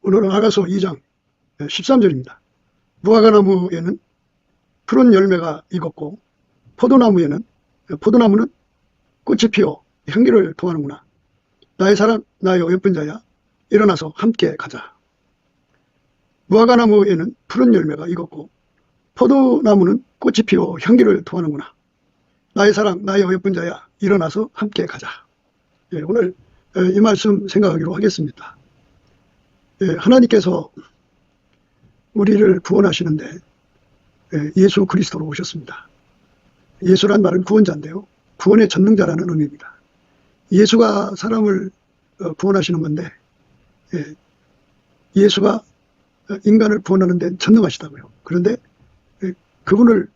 오늘은 아가서 2장 13절입니다. 무화과나무에는 푸른 열매가 익었고 포도나무는 꽃이 피어 향기를 토하는구나. 나의 사랑, 나의 어여쁜 자야, 일어나서 함께 가자. 무화과나무에는 푸른 열매가 익었고 포도나무는 꽃이 피어 향기를 토하는구나. 나의 사랑, 나의 어여쁜 자야, 일어나서 함께 가자. 오늘 이 말씀 생각하기로 하겠습니다. 하나님께서 우리를 구원하시는데 예수 그리스도로 오셨습니다. 예수란 말은 구원자인데요, 구원의 전능자라는 의미입니다. 예수가 사람을 구원하시는 건데 예수가 인간을 구원하는 데 전능하시다고요. 그런데 그분을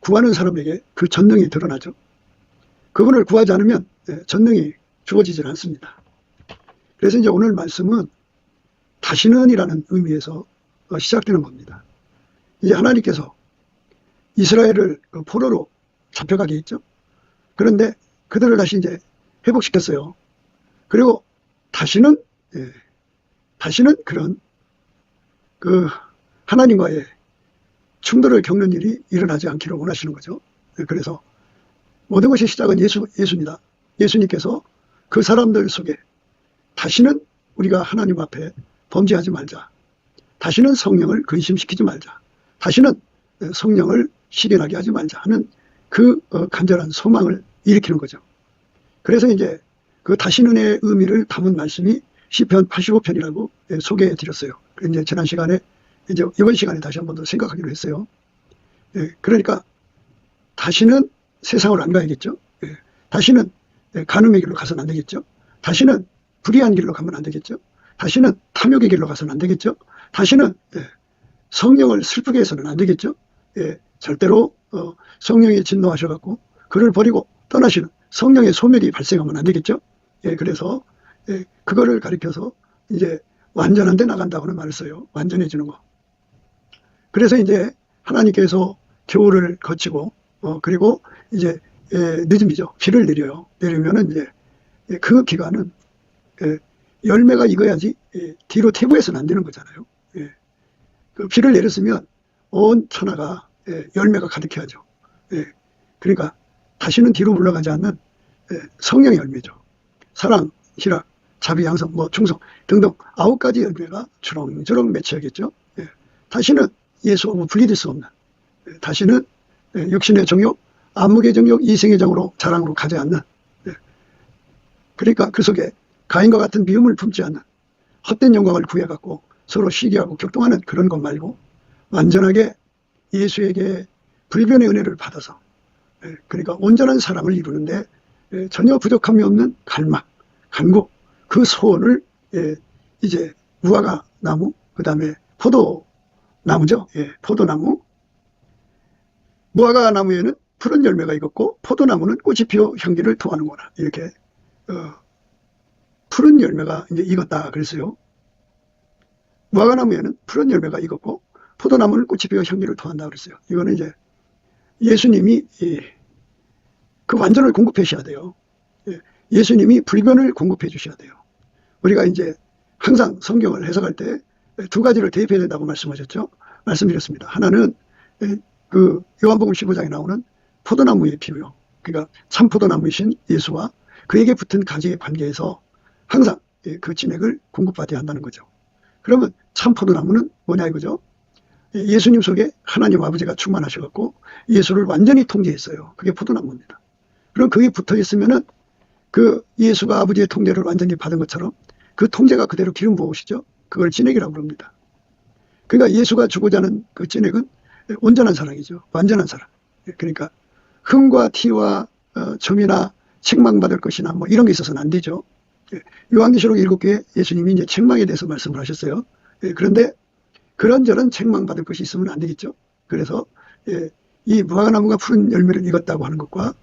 구하는 사람에게 그 전능이 드러나죠. 그분을 구하지 않으면 전능이 주어지질 않습니다. 그래서 이제 오늘 말씀은 다시는이라는 의미에서 시작되는 겁니다. 이제 하나님께서 이스라엘을 포로로 잡혀가게 했죠. 그런데 그들을 다시 이제 회복시켰어요. 그리고 다시는 그런 하나님과의 충돌을 겪는 일이 일어나지 않기를 원하시는 거죠. 그래서 모든 것의 시작은 예수입니다. 예수님께서 그 사람들 속에 다시는 우리가 하나님 앞에 범죄하지 말자, 다시는 성령을 근심시키지 말자, 다시는 성령을 실현하게 하지 말자 하는 그 간절한 소망을 일으키는 거죠. 그래서 이제 그 다시는의 의미를 담은 말씀이 시편 85편이라고 소개해 드렸어요. 이제 지난 시간에 이제 이번 시간에 다시 한 번 더 생각하기로 했어요. 그러니까 다시는 세상을 안 가야겠죠. 다시는 간음의 길로 가서는 안 되겠죠. 다시는 불의한 길로 가면 안 되겠죠. 다시는 탐욕의 길로 가서는 안 되겠죠. 다시는 성령을 슬프게 해서는 안 되겠죠. 절대로 성령이 진노하셔갖고 그를 버리고 떠나시는 성령의 소멸이 발생하면 안 되겠죠. 그래서 그거를 가리켜서 이제 완전한 데 나간다고 하는 말을 써요. 완전해지는 거. 그래서 이제 하나님께서 겨울을 거치고 그리고 이제 늦음이죠. 비를 내려요. 내리면은 이제 그 기간은 열매가 익어야지 뒤로 퇴보해서는 안 되는 거잖아요. 그 비를 내렸으면 온 천하가 열매가 가득해야죠. 그러니까 다시는 뒤로 물러가지 않는 성령의 열매죠. 사랑, 희락, 자비, 양성, 충성 등등 9가지 열매가 주렁주렁 맺혀야겠죠. 다시는 예수하고 분리될 수 없는, 다시는 육신의 정욕, 안목의 정욕, 이생의 정으로 자랑으로 가지 않는, 그러니까 그 속에 가인과 같은 미움을 품지 않는 헛된 영광을 구해갖고 서로 시기하고 격동하는 그런 것 말고 완전하게 예수에게 불변의 은혜를 받아서 그러니까 온전한 사람을 이루는데 전혀 부족함이 없는 갈망, 간구, 그 소원을 이제 무화과 나무, 그 다음에 포도나무죠. 포도나무. 무화과 나무에는 푸른 열매가 익었고 포도나무는 꽃이 피어 향기를 토하는구나. 이렇게 푸른 열매가 이제 익었다 그랬어요. 무화과 나무에는 푸른 열매가 익었고 포도나무는 꽃이 피어 향기를 토한다 그랬어요. 이거는 이제 예수님이 그 완전을 공급해 주셔야 돼요. 예수님이 불변을 공급해 주셔야 돼요. 우리가 이제 항상 성경을 해석할 때 2가지를 대입해야 된다고 말씀하셨죠. 말씀드렸습니다. 하나는 그 요한복음 15장에 나오는 포도나무의 비유요. 그러니까 참 포도나무이신 예수와 그에게 붙은 가지의 관계에서 항상 그 진액을 공급받아야 한다는 거죠. 그러면 참 포도나무는 뭐냐 이거죠. 예수님 속에 하나님 아버지가 충만하셔갖고 예수를 완전히 통제했어요. 그게 포도나무입니다. 그럼 그게 붙어 있으면은 그 예수가 아버지의 통제를 완전히 받은 것처럼 그 통제가 그대로 기름 부으시죠. 그걸 진액이라고 부릅니다. 그러니까 예수가 주고자 하는 그 진액은 온전한 사랑이죠. 완전한 사랑. 그러니까 흠과 티와 점이나 책망받을 것이나 이런 게 있어서는 안 되죠. 요한계시록 7개에 예수님이 이제 책망에 대해서 말씀을 하셨어요. 그런데 그런저런 책망받을 것이 있으면 안 되겠죠. 그래서 이 무화과나무가 푸른 열매를 익었다고 하는 것과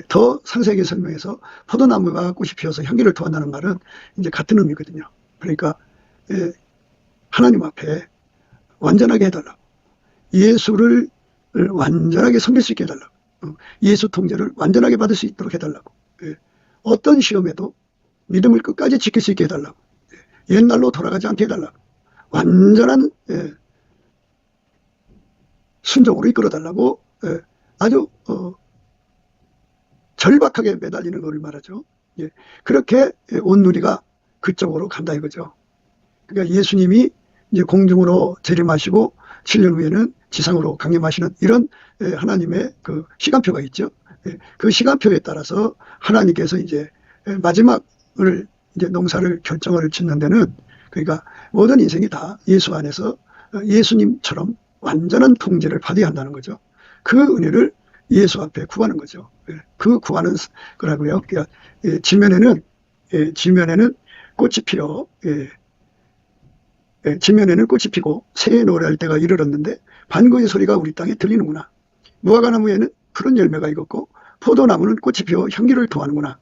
더 상세하게 설명해서 포도나무가 꽃이 피어서 향기를 토한다는 말은 이제 같은 의미거든요. 그러니까 하나님 앞에 완전하게 해달라고, 예수를 완전하게 섬길 수 있게 해달라고, 예수 통제를 완전하게 받을 수 있도록 해달라고, 어떤 시험에도 믿음을 끝까지 지킬 수 있게 해달라고, 옛날로 돌아가지 않게 해달라. 완전한 순종으로 이끌어달라고 아주 절박하게 매달리는 것을 말하죠. 예, 그렇게 온 누리가 그쪽으로 간다 이거죠. 그러니까 예수님이 이제 공중으로 재림하시고 7년 후에는 지상으로 강림하시는 이런 하나님의 그 시간표가 있죠. 그 시간표에 따라서 하나님께서 이제 마지막을 이제 농사를 결정을 짓는 데는, 그러니까 모든 인생이 다 예수 안에서 예수님처럼 완전한 통제를 받아야 한다는 거죠. 그 은혜를 예수 앞에 구하는 거죠. 그 구하는 거라고요. 그러니까 지면에는 꽃이 피어 지면에는 꽃이 피고 새에 노래할 때가 이르렀는데 반구의 소리가 우리 땅에 들리는구나. 무화과나무에는 푸른 열매가 익었고 포도나무는 꽃이 피어 향기를 토하는구나.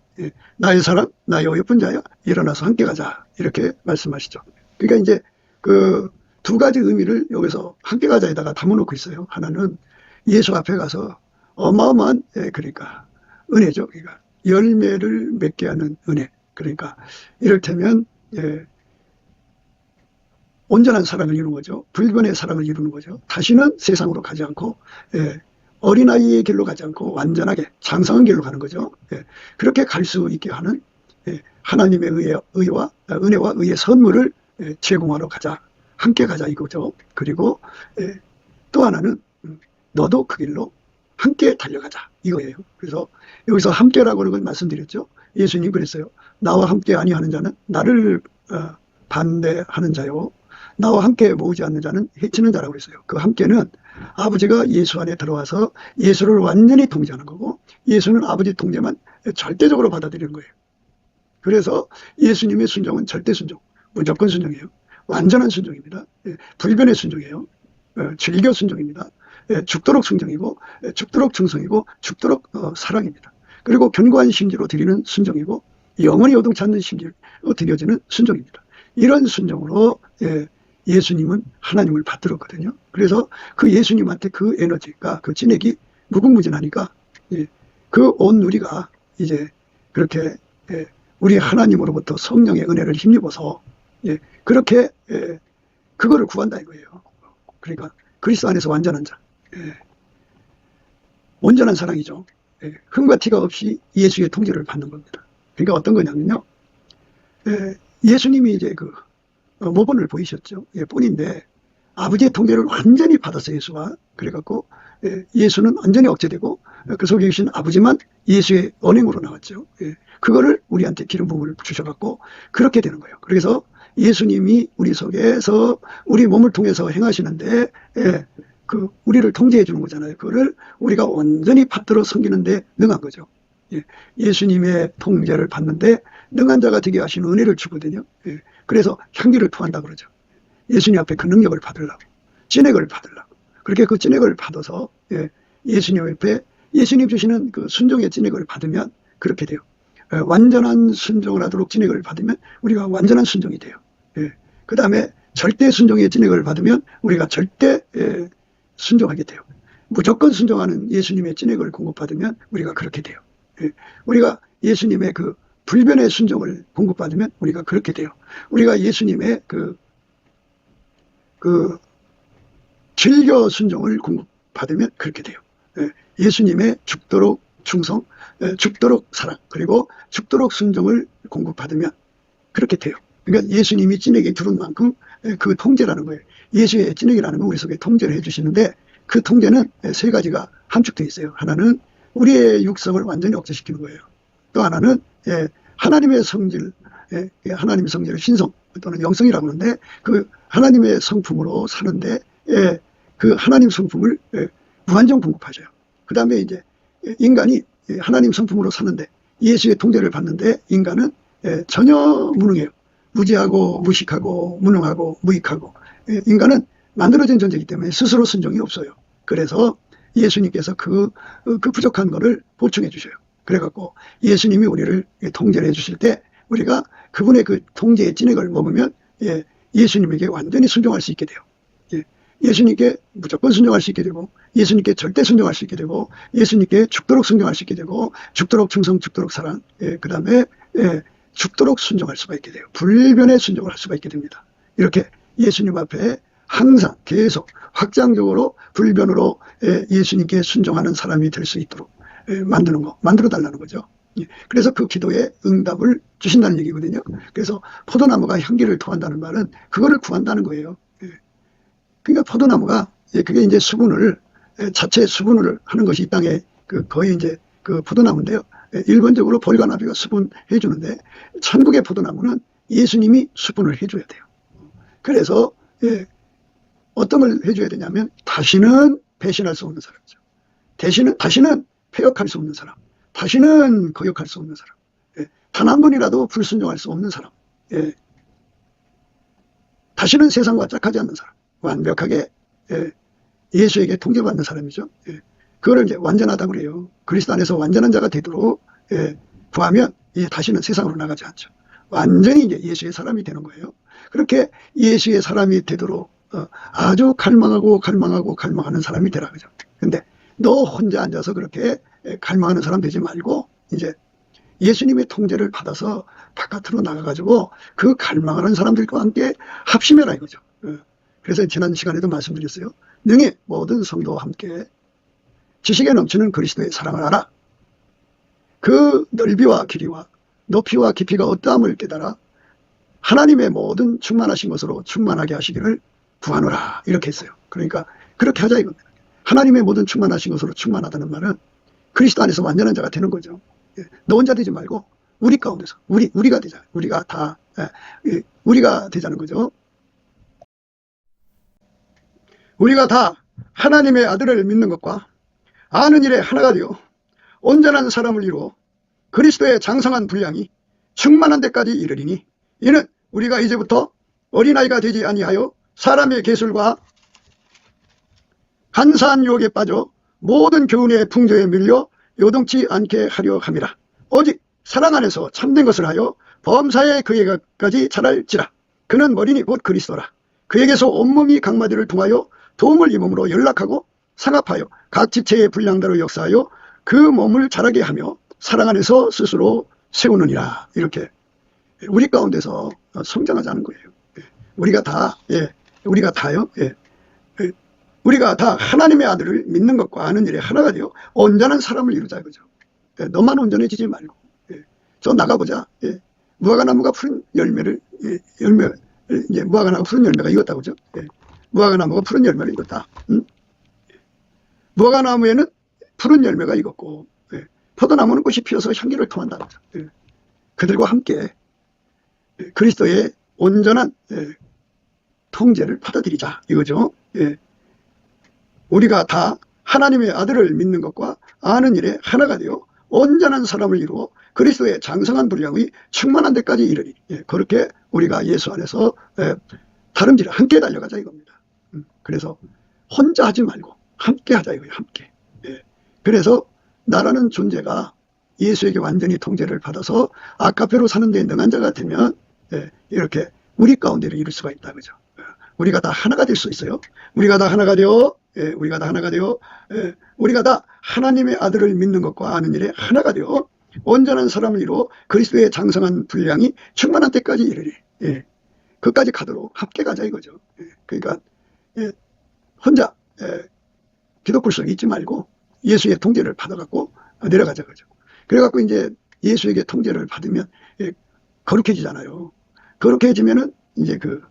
나의 사랑, 나의 어여쁜 자야, 일어나서 함께 가자. 이렇게 말씀하시죠. 그러니까 이제 그 두 가지 의미를 여기서 함께 가자에다가 담아놓고 있어요. 하나는 예수 앞에 가서 어마어마한 그러니까 은혜죠. 그러니까 열매를 맺게 하는 은혜. 그러니까 이를테면 온전한 사랑을 이루는 거죠. 불변의 사랑을 이루는 거죠. 다시는 세상으로 가지 않고 어린아이의 길로 가지 않고 완전하게 장성한 길로 가는 거죠. 그렇게 갈 수 있게 하는 하나님의 은혜와 의의 선물을 제공하러 가자. 함께 가자 이거죠. 그리고 또 하나는 너도 그 길로 함께 달려가자 이거예요. 그래서 여기서 함께라고 하는 걸 말씀드렸죠. 예수님 그랬어요. 나와 함께 아니하는 자는 나를 반대하는 자요, 나와 함께 모으지 않는 자는 해치는 자라고 그랬어요. 그 함께는 아버지가 예수 안에 들어와서 예수를 완전히 통제하는 거고, 예수는 아버지 통제만 절대적으로 받아들이는 거예요. 그래서 예수님의 순종은 절대 순종, 무조건 순종이에요. 완전한 순종입니다. 불변의 순종이에요. 즐겨 순종입니다. 죽도록 순종이고, 죽도록 충성이고, 죽도록 사랑입니다. 그리고 견고한 심지로 드리는 순종이고, 영원히 요동치 않는 심지로 드려지는 순종입니다. 이런 순종으로 예수님은 하나님을 받들었거든요. 그래서 그 예수님한테 그 에너지가, 그 진액이 무궁무진하니까 그 온 누리가 이제 그렇게 우리 하나님으로부터 성령의 은혜를 힘입어서 그렇게 그거를 구한다 이거예요. 그러니까 그리스도 안에서 완전한 자, 온전한 사랑이죠. 흠과 티가 없이 예수의 통제를 받는 겁니다. 그러니까 어떤 거냐면요, 예수님이 이제 그 모본을 보이셨죠. 본인데 아버지의 통제를 완전히 받았어요, 예수가. 그래갖고 예수는 완전히 억제되고 그 속에 계신 아버지만 예수의 언행으로 나왔죠. 그거를 우리한테 기름 부음을 주셔갖고 그렇게 되는 거예요. 그래서 예수님이 우리 속에서 우리 몸을 통해서 행하시는데 그 우리를 통제해 주는 거잖아요. 그거를 우리가 온전히 받들어 섬기는데 능한 거죠. 예수님의 통제를 받는데 능한 자가 되게 하시는 은혜를 주거든요. 그래서 향기를 토한다 그러죠. 예수님 앞에 그 능력을 받으려고, 진액을 받으려고. 그렇게 그 진액을 받아서 예수님 앞에 예수님 주시는 그 순종의 진액을 받으면 그렇게 돼요. 완전한 순종을 하도록 진액을 받으면 우리가 완전한 순종이 돼요. 그 다음에 절대 순종의 진액을 받으면 우리가 절대 순종하게 돼요. 무조건 순종하는 예수님의 진액을 공급받으면 우리가 그렇게 돼요. 우리가 예수님의 그 불변의 순종을 공급받으면 우리가 그렇게 돼요. 우리가 예수님의 그 즐겨 순종을 공급받으면 그렇게 돼요. 예수님의 죽도록 충성, 죽도록 사랑, 그리고 죽도록 순종을 공급받으면 그렇게 돼요. 그러니까 예수님이 찐에게 두른 만큼 그 통제라는 거예요. 예수의 찐에게라는 건 우리 속에 통제를 해주시는데 그 통제는 세 가지가 함축되어 있어요. 하나는 우리의 육성을 완전히 억제시키는 거예요. 또 하나는 하나님의 성질, 하나님의 성질을 신성 또는 영성이라고 하는데 그 하나님의 성품으로 사는데 그 하나님 성품을 무한정 공급하셔요. 그 다음에 이제 인간이 하나님 성품으로 사는데 예수의 통제를 받는데 인간은 전혀 무능해요. 무지하고 무식하고 무능하고 무익하고 인간은 만들어진 존재이기 때문에 스스로 순종이 없어요. 그래서 예수님께서 그 부족한 거를 보충해 주셔요. 그래갖고 예수님이 우리를 통제를 해 주실 때 우리가 그분의 그 통제의 진액을 먹으면 예수님에게 완전히 순종할 수 있게 돼요. 예수님께 무조건 순종할 수 있게 되고 예수님께 절대 순종할 수 있게 되고 예수님께 죽도록 순종할 수 있게 되고 죽도록 충성, 죽도록 사랑, 그 다음에 죽도록 순종할 수가 있게 돼요. 불변의 순종을 할 수가 있게 됩니다. 이렇게 예수님 앞에 항상 계속 확장적으로 불변으로 예수님께 순종하는 사람이 될 수 있도록 만들어 달라는 거죠. 그래서 그 기도에 응답을 주신다는 얘기거든요. 그래서 포도나무가 향기를 토한다는 말은 그거를 구한다는 거예요. 그러니까 포도나무가 그게 이제 수분을 자체 수분을 하는 것이 이 땅에 거의 이제 그 포도나무인데요. 일반적으로 벌과 나비가 수분해 주는데 천국의 포도나무는 예수님이 수분을 해줘야 돼요. 그래서 어떤 걸 해줘야 되냐면 다시는 배신할 수 없는 사람이죠. 다시는 폐역할 수 없는 사람, 다시는 거역할 수 없는 사람, 단 한 번이라도 불순종할 수 없는 사람, 다시는 세상과 짝하지 않는 사람, 완벽하게 예수에게 통제받는 사람이죠. 그거를 이제 완전하다고 그래요. 그리스도 안에서 완전한 자가 되도록 구하면 다시는 세상으로 나가지 않죠. 완전히 이제 예수의 사람이 되는 거예요. 그렇게 예수의 사람이 되도록 아주 갈망하는 사람이 되라 그죠. 근데 너 혼자 앉아서 그렇게 갈망하는 사람 되지 말고 이제 예수님의 통제를 받아서 바깥으로 나가가지고 그 갈망하는 사람들과 함께 합심해라 이거죠. 그래서 지난 시간에도 말씀드렸어요. 능히 모든 성도와 함께 지식에 넘치는 그리스도의 사랑을 알아. 그 넓이와 길이와 높이와 깊이가 어떠함을 깨달아 하나님의 모든 충만하신 것으로 충만하게 하시기를 구하노라 이렇게 했어요. 그러니까 그렇게 하자 이겁니다. 하나님의 모든 충만하신 것으로 충만하다는 말은 그리스도 안에서 완전한 자가 되는 거죠. 너 혼자 되지 말고 우리 가운데서 우리가 되자. 우리가 되자는 거죠. 우리가 다 하나님의 아들을 믿는 것과 아는 일에 하나가 되어 온전한 사람을 이루어 그리스도의 장성한 분량이 충만한 데까지 이르리니 이는 우리가 이제부터 어린아이가 되지 아니하여 사람의 계술과 간사한 유혹에 빠져 모든 교훈의 풍조에 밀려 요동치 않게 하려 함이라. 오직 사랑 안에서 참된 것을 하여 범사에 그에게까지 자랄지라. 그는 머리니 곧 그리스도라. 그에게서 온몸이 각마디를 통하여 도움을 입음으로 연락하고 상합하여 각 지체의 분량대로 역사하여 그 몸을 자라게 하며 사랑 안에서 스스로 세우느니라. 이렇게 우리 가운데서 성장하자는 거예요. 우리가 다요. 우리가 다 하나님의 아들을 믿는 것과 아는 일에 하나가 되어 온전한 사람을 이루자 이거죠. 너만 온전해지지 말고 저 나가보자. 무화과나무가 푸른 열매를 무화과나무가 푸른 열매가 익었다고 그죠. 무화과나무가 푸른 열매를 익었다. 무화과나무에는 푸른 열매가 익었고 포도나무는 꽃이 피어서 향기를 토한다. 그들과 함께 그리스도의 온전한 통제를 받아들이자 이거죠. 우리가 다 하나님의 아들을 믿는 것과 아는 일에 하나가 되어 온전한 사람을 이루어 그리스도의 장성한 분량의 충만한 데까지 이르리. 그렇게 우리가 예수 안에서 다름질을 함께 달려가자 이겁니다. 그래서 혼자 하지 말고 함께 하자 이거예요. 함께. 그래서 나라는 존재가 예수에게 완전히 통제를 받아서 아카페로 사는 데 능한 자가 되면 이렇게 우리 가운데를 이룰 수가 있다 그죠. 우리가 다 하나가 될 수 있어요. 우리가 다 하나가 되어 우리가 다 하나님의 아들을 믿는 것과 아는 일에 하나가 되어 온전한 사람을 이루어 그리스도의 장성한 분량이 충만한 때까지 이르리. 그까지 가도록 함께 가자 이거죠. 그러니까 혼자 기독불 속에 있지 말고 예수의 통제를 받아갖고 내려가자 그죠. 그래갖고 이제 예수에게 통제를 받으면 거룩해지잖아요. 거룩해지면은 이제 그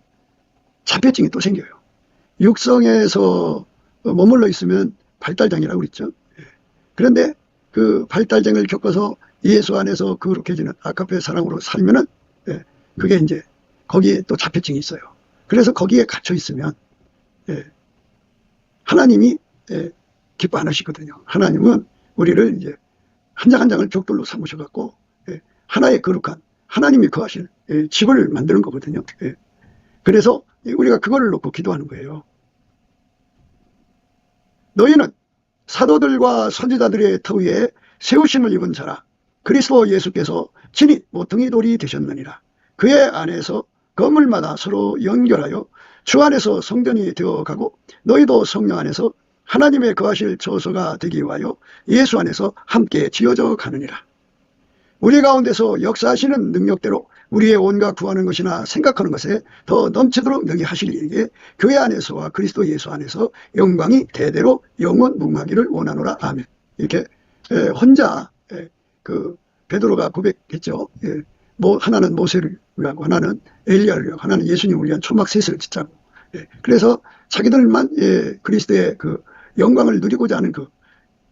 자폐증이 또 생겨요. 육성에서 머물러 있으면 발달장애라고 그랬죠. 그런데 그 발달장애를 겪어서 예수 안에서 거룩해지는 아카페 사랑으로 살면은 그게 이제 거기에 또 자폐증이 있어요. 그래서 거기에 갇혀 있으면 하나님이 기뻐 안 하시거든요. 하나님은 우리를 이제 한 장 한 장을 벽돌로 삼으셔갖고 하나의 거룩한 하나님이 거하실 집을 만드는 거거든요. 그래서 우리가 그거를 놓고 기도하는 거예요. 너희는 사도들과 선지자들의 터 위에 세우심을 입은 자라. 그리스도 예수께서 친히 모퉁이 돌이 되셨느니라. 그의 안에서 건물마다 서로 연결하여 주 안에서 성전이 되어가고 너희도 성령 안에서 하나님의 거하실 처소가 되기 위하여 예수 안에서 함께 지어져 가느니라. 우리 가운데서 역사하시는 능력대로 우리의 온갖 구하는 것이나 생각하는 것에 더 넘치도록 능히 하실 이에게 교회 안에서와 그리스도 예수 안에서 영광이 대대로 영원 무궁하기를 원하노라. 아멘. 이렇게 혼자 그 베드로가 고백했죠. 뭐 하나는 모세를 위하고 하나는 엘리야를 위하고 하나는 예수님을 위한 초막 셋을 짓자고. 그래서 자기들만 그리스도의 그 영광을 누리고자 하는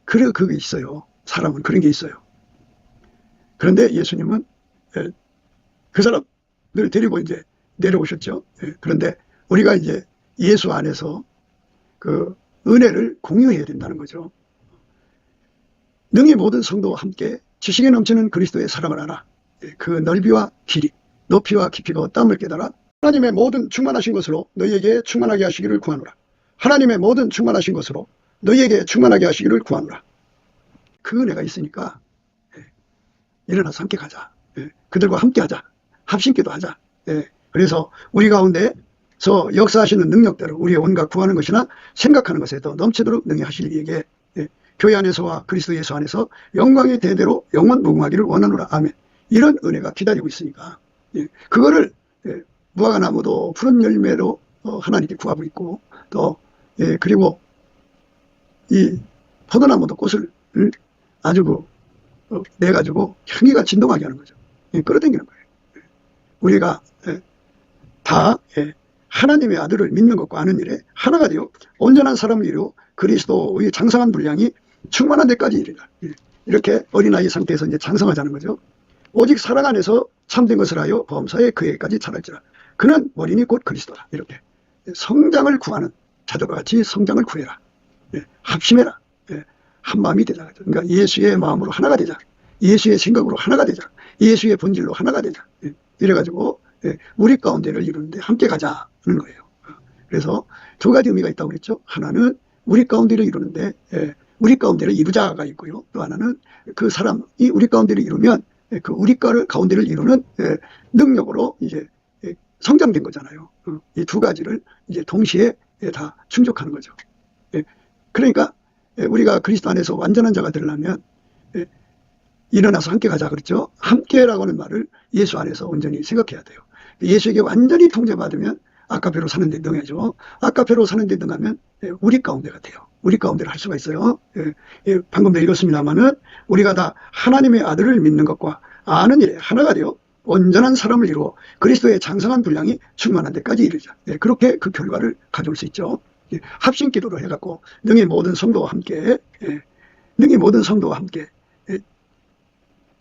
그게 있어요. 사람은 그런 게 있어요. 그런데 예수님은 그 사람들 데리고 이제 내려오셨죠. 그런데 우리가 이제 예수 안에서 그 은혜를 공유해야 된다는 거죠. 능히 모든 성도와 함께 지식에 넘치는 그리스도의 사랑을 알아. 그 넓이와 길이, 높이와 깊이가 어떠함을 깨달아 하나님의 모든 충만하신 것으로 너희에게 충만하게 하시기를 구하노라. 하나님의 모든 충만하신 것으로 너희에게 충만하게 하시기를 구하노라. 그 은혜가 있으니까 일어나서 함께 가자. 그들과 함께 하자. 합심기도 하자. 그래서 우리 가운데서 역사하시는 능력대로 우리의 온갖 구하는 것이나 생각하는 것에 더 넘치도록 능히 하실 이에게 교회 안에서와 그리스도 예수 안에서 영광의 대대로 영원 무궁하기를 원하노라. 아멘. 이런 은혜가 기다리고 있으니까 그거를 무화과나무도 푸른 열매로 하나님께 구하고 있고 또 그리고 이 포도나무도 꽃을 아주 내가지고 향기가 진동하게 하는 거죠. 끌어당기는 거예요. 우리가 다 하나님의 아들을 믿는 것과 아는 일에 하나가 되어 온전한 사람을 이루어 그리스도의 장성한 분량이 충만한 데까지 이르라. 이렇게 어린아이 상태에서 이제 장성하자는 거죠. 오직 사랑 안에서 참된 것을 하여 범사에 그에게까지 자랄지라. 그는 어린이 곧 그리스도라. 이렇게 성장을 구하는 자들과 같이 성장을 구해라. 합심해라. 한 마음이 되자. 그러니까 예수의 마음으로 하나가 되자. 예수의 생각으로 하나가 되자. 예수의 본질로 하나가 되자. 이래가지고 우리 가운데를 이루는데 함께 가자는 거예요. 그래서 두 가지 의미가 있다고 그랬죠. 하나는 우리 가운데를 이루는데 우리 가운데를 이루자가 있고요. 또 하나는 그 사람이 우리 가운데를 이루면 그 우리 가운데를 이루는 능력으로 이제 성장된 거잖아요. 이 두 가지를 이제 동시에 다 충족하는 거죠. 그러니까 우리가 그리스도 안에서 완전한 자가 되려면 일어나서 함께 가자 그랬죠. 함께라고 하는 말을 예수 안에서 온전히 생각해야 돼요. 예수에게 완전히 통제받으면 아까페로 사는 데 능하죠. 아까페로 사는 데 능하면 우리 가운데가 돼요. 우리 가운데를 할 수가 있어요. 방금도 읽었습니다마는 우리가 다 하나님의 아들을 믿는 것과 아는 일에 하나가 되어 온전한 사람을 이루어 그리스도의 장성한 분량이 충만한 데까지 이르자. 그렇게 그 결과를 가져올 수 있죠. 합심 기도를 해갖고 능히 모든 성도와 함께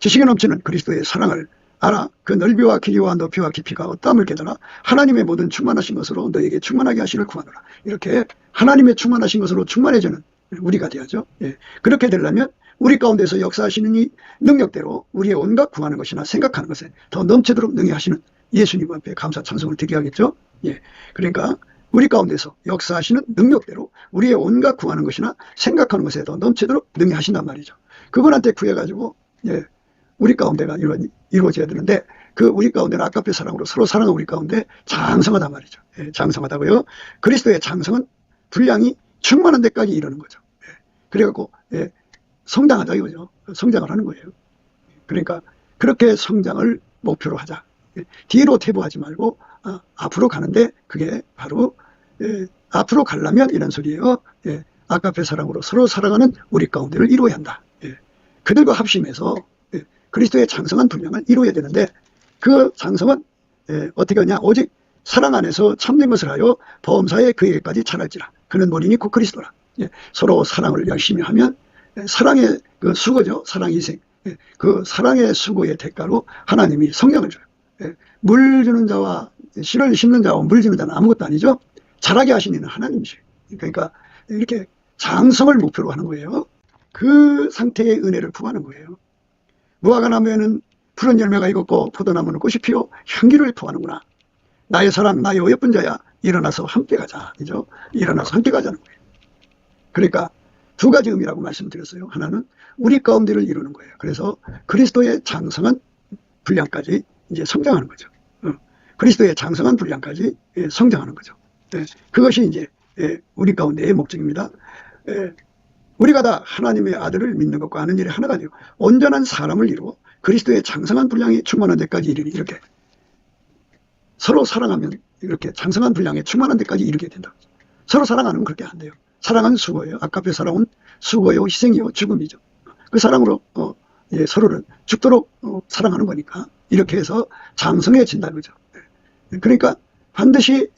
지식에 넘치는 그리스도의 사랑을 알아 그 넓이와 길이와 높이와 깊이가 어떠함을 깨달아 하나님의 모든 충만하신 것으로 너에게 충만하게 하시를 구하노라. 이렇게 하나님의 충만하신 것으로 충만해지는 우리가 되어야죠. 그렇게 되려면 우리 가운데서 역사하시는 이 능력대로 우리의 온갖 구하는 것이나 생각하는 것에 더 넘치도록 능히 하시는 예수님 앞에 감사 찬송을 드려야겠죠. 그러니까 우리 가운데서 역사하시는 능력대로 우리의 온갖 구하는 것이나 생각하는 것에 더 넘치도록 능히 하신단 말이죠. 그분한테 구해가지고 우리 가운데가 이루어져야 되는데 그 우리 가운데는 아까페 사랑으로 서로 사랑하는 우리 가운데 장성하단 말이죠. 장성하다고요. 그리스도의 장성은 분량이 충만한 데까지 이르는 거죠. 그래갖고 성장하자 이거죠. 성장을 하는 거예요. 그러니까 그렇게 성장을 목표로 하자. 뒤로 퇴보하지 말고 앞으로 가는데 그게 바로 앞으로 가려면 이런 소리예요. 아까페 사랑으로 서로 사랑하는 우리 가운데를 이루어야 한다. 그들과 합심해서 그리스도의 장성한 분량을 이루어야 되는데 그 장성은 어떻게 하냐. 오직 사랑 안에서 참된 것을 하여 범사에 그에게까지 자랄지라. 그는 어린이 곧 그리스도라. 서로 사랑을 열심히 하면 사랑의 그 수고죠. 사랑 희생. 그 사랑의 수고의 대가로 하나님이 성령을 줘요. 물 주는 자와 씨를 심는 자와 물 주는 자는 아무것도 아니죠. 자라게 하시는 이는 하나님이세요. 그러니까 이렇게 장성을 목표로 하는 거예요. 그 상태의 은혜를 구하는 거예요. 무화과나무에는 푸른 열매가 익었고 포도나무는 꽃이 피어 향기를 토하는구나. 나의 사랑, 나의 어여쁜 자야, 일어나서 함께 가자. 그죠? 일어나서 함께 가자는 거예요. 그러니까 두 가지 의미라고 말씀드렸어요. 하나는 우리 가운데를 이루는 거예요. 그래서 그리스도의 장성한 분량까지 이제 성장하는 거죠. 그리스도의 장성한 분량까지 성장하는 거죠. 그것이 이제 우리 가운데의 목적입니다. 우리가 다 하나님의 아들을 믿는 것과 아는 일에 하나가 되어 온전한 사람을 이루어 그리스도의 장성한 분량이 충만한 데까지 이르니, 이렇게 서로 사랑하면 이렇게 장성한 분량에 충만한 데까지 이르게 된다. 서로 사랑하는 건 그렇게 안 돼요. 사랑은 수고예요. 아까 앞에 사랑은 수고요, 희생이요, 죽음이죠. 그 사랑으로 서로를 죽도록 사랑하는 거니까 이렇게 해서 장성해진다는 거죠. 그러니까 반드시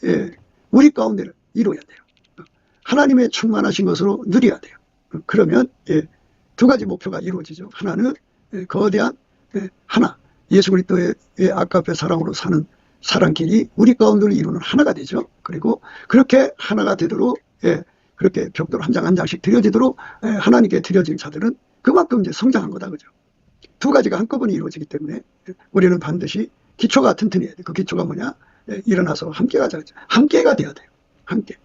우리 가운데를 이루어야 돼요. 하나님의 충만하신 것으로 누려야 돼요. 그러면 두 가지 목표가 이루어지죠. 하나는 거대한 하나, 예수 그리스도의 아까 앞에 사랑으로 사는 사랑끼리 우리 가운데를 이루는 하나가 되죠. 그리고 그렇게 하나가 되도록 그렇게 벽돌 한 장 한 장씩 드려지도록 하나님께 드려진 자들은 그만큼 이제 성장한 거다, 그죠? 두 가지가 한꺼번에 이루어지기 때문에 우리는 반드시 기초가 튼튼해야 돼. 그 기초가 뭐냐? 일어나서 함께 가자. 함께가 돼야 돼요. 함께.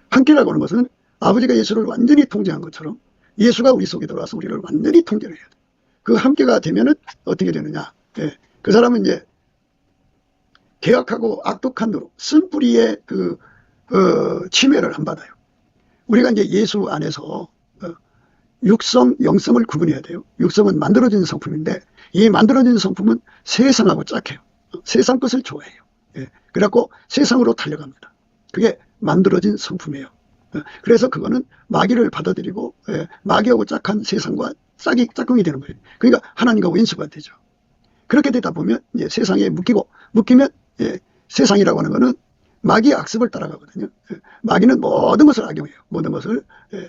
함께라고 하는 것은 아버지가 예수를 완전히 통제한 것처럼 예수가 우리 속에 들어와서 우리를 완전히 통제를 해야 돼. 그 함께가 되면은 어떻게 되느냐? 그 사람은 이제 계약하고 악독한 노릇, 쓴뿌리의 침해를 안 받아요. 우리가 이제 예수 안에서 육성, 영성을 구분해야 돼요. 육성은 만들어진 성품인데 이 만들어진 성품은 세상하고 짝해요. 세상 것을 좋아해요. 그래갖고 세상으로 달려갑니다. 그게 만들어진 성품이에요. 그래서 그거는 마귀를 받아들이고 마귀하고 짝한 세상과 짝꿍이 되는 거예요. 그러니까 하나님과 원수가 되죠. 그렇게 되다 보면 이제 세상에 묶이면 세상이라고 하는 거는 마귀의 악습을 따라가거든요. 마귀는 모든 것을 악용해요. 모든 것을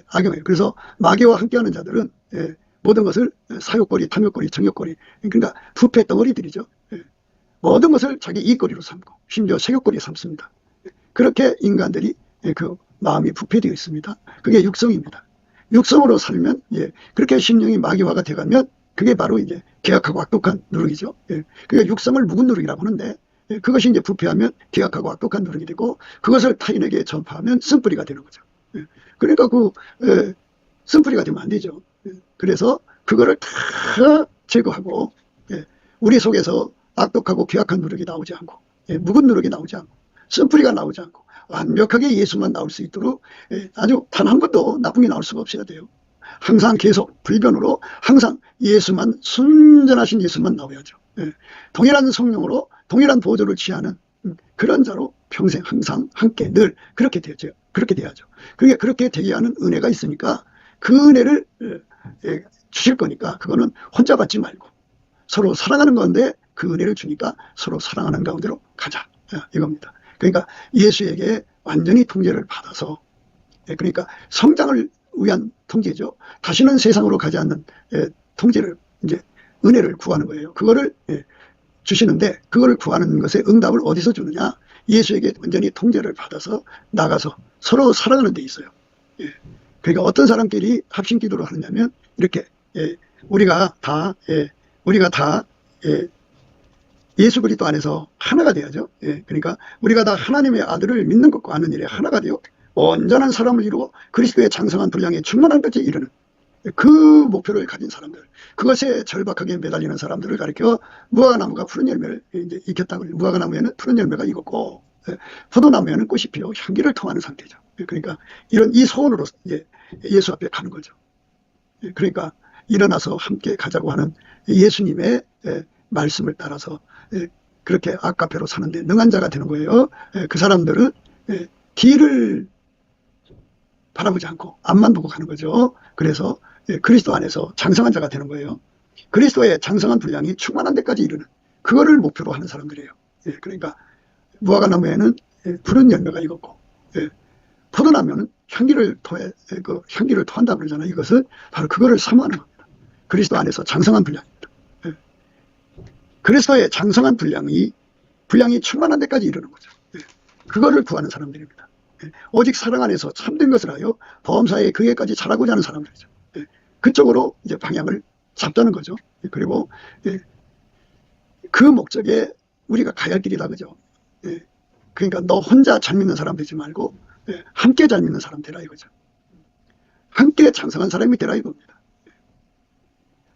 악용해요. 그래서 마귀와 함께하는 자들은 모든 것을 사욕거리, 탐욕거리, 정욕거리, 그러니까 부패 덩어리들이죠. 모든 것을 자기 이익거리로 삼고 심지어 색욕거리에 삼습니다. 그렇게 인간들이 그 마음이 부패되어 있습니다. 그게 육성입니다. 육성으로 살면 그렇게 심령이 마귀화가 돼가면 그게 바로 이제 계약하고 악독한 누룩이죠. 그게 육성을 묵은 누룩이라고 하는데 그것이 이제 부패하면 계약하고 악독한 누룩이 되고 그것을 타인에게 전파하면 쓴뿌리가 되는 거죠. 그러니까 쓴뿌리가 되면 안 되죠. 그래서 그거를 다 제거하고 우리 속에서 악독하고 계약한 누룩이 나오지 않고 묵은 누룩이 나오지 않고 쓴뿌리가 나오지 않고 완벽하게 예수만 나올 수 있도록 아주 단 한 번도 나쁜 게 나올 수가 없어야 돼요. 항상 계속 불변으로 항상 예수만, 순전하신 예수만 나와야죠. 동일한 성령으로 동일한 보조를 취하는 그런 자로 평생 항상 함께 늘 그렇게 되죠. 그렇게 돼야죠. 그게 그렇게 되게 하는 은혜가 있으니까 그 은혜를 주실 거니까 그거는 혼자 받지 말고 서로 사랑하는 건데 그 은혜를 주니까 서로 사랑하는 가운데로 가자. 이겁니다. 그러니까 예수에게 완전히 통제를 받아서 그러니까 성장을 위한 통제죠. 다시는 세상으로 가지 않는 통제를 이제 은혜를 구하는 거예요. 그거를 주시는데 그거를 구하는 것의 응답을 어디서 주느냐? 예수에게 완전히 통제를 받아서 나가서 서로 사랑하는 데 있어요. 그러니까 어떤 사람끼리 합심 기도를 하느냐면 이렇게 우리가 다 예수 그리스도 안에서 하나가 돼야죠. 그러니까 우리가 다 하나님의 아들을 믿는 것과 아는 일에 하나가 되어 온전한 사람을 이루고 그리스도의 장성한 분량에 충만한 것에 이르는 그 목표를 가진 사람들, 그것에 절박하게 매달리는 사람들을 가리켜 무화과나무가 푸른 열매를 이제 익혔다고. 무화과나무에는 푸른 열매가 익었고 포도나무에는 꽃이 피어 향기를 통하는 상태죠. 그러니까 이 소원으로 이제 예수 앞에 가는 거죠. 그러니까 일어나서 함께 가자고 하는 예수님의 말씀을 따라서 그렇게 아까페로 사는데 능한 자가 되는 거예요. 그 사람들은 뒤를 바라보지 않고 앞만 보고 가는 거죠. 그래서 그리스도 안에서 장성한 자가 되는 거예요. 그리스도의 장성한 분량이 충만한 데까지 이르는 그거를 목표로 하는 사람들이에요. 그러니까 무화과나무에는 푸른 열매가 익었고 포도나무는 향기를 토한다고 그러잖아요. 이것은 바로 그거를 사모하는 겁니다. 그리스도 안에서 장성한 분량입니다. 그리스도의 장성한 분량이 충만한 데까지 이르는 거죠. 그거를 구하는 사람들입니다. 오직 사랑 안에서 참된 것을 하여 범사에 그에까지 자라고자 하는 사람들이죠. 그쪽으로 이제 방향을 잡자는 거죠. 그리고 그 목적에 우리가 가야 할 길이다, 그죠? 그러니까 너 혼자 잘 믿는 사람 되지 말고 함께 잘 믿는 사람 되라 이거죠. 함께 장성한 사람이 되라 이겁니다.